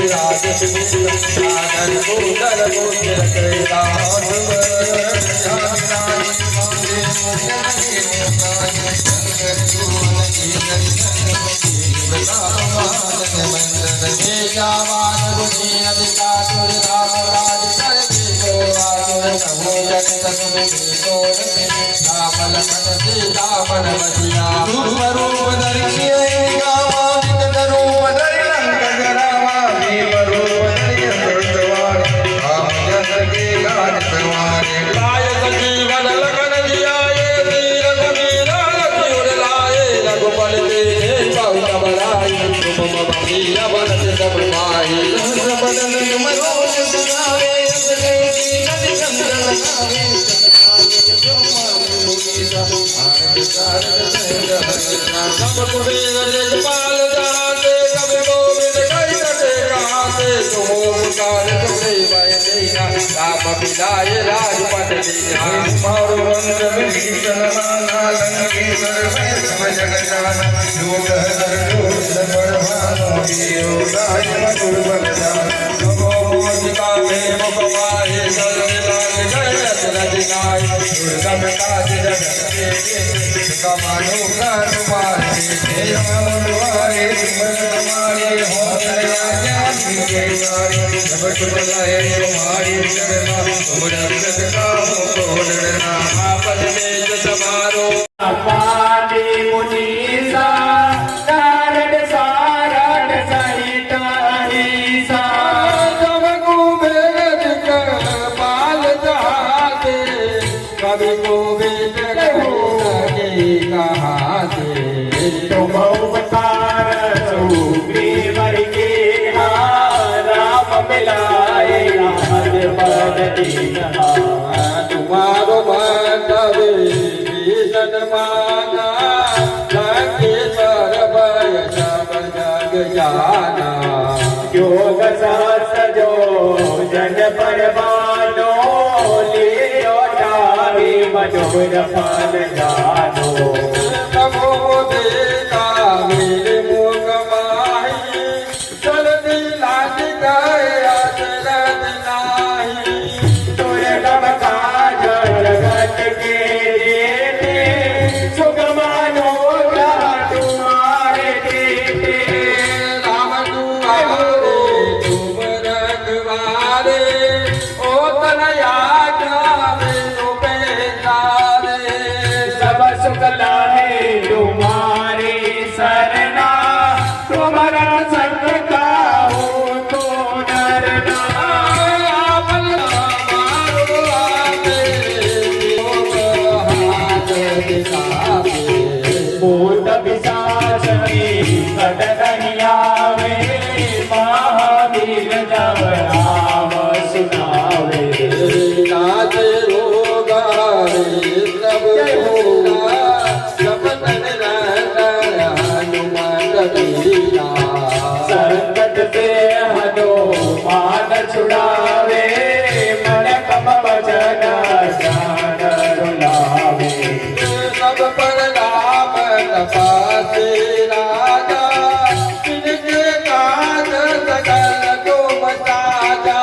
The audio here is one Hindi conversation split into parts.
राज आनंद भूषण भूषण राजपट तुम्हारो माधवे भीषण माना लंकेश्वर भय सब जग जाना योग सहस्र जो जन परवानो लियो जावे मधुर फल जानो नमो देता मेरे मुख माही जल्दी लाज गए छुड़ावे मन कम बचन जान रुलावे सब पर राम तपासे राजा इनके काज सकल तुम साजा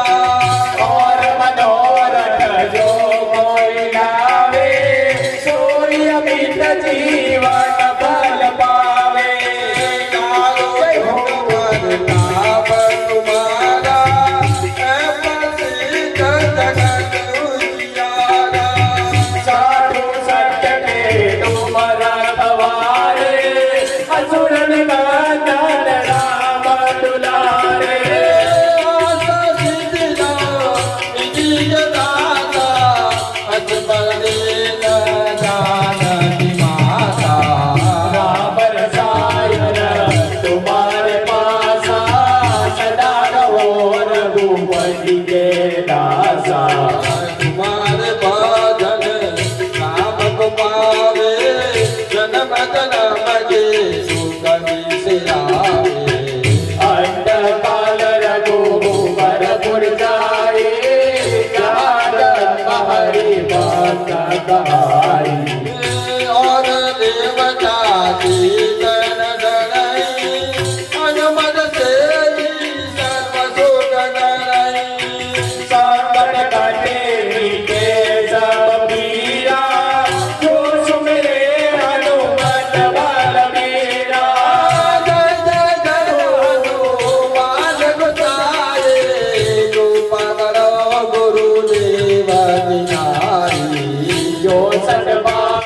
और मनोरथ जो कोई लावे सोई अमित जीवन फल पावे कालो भगवान नाम तुम्हारा Bye.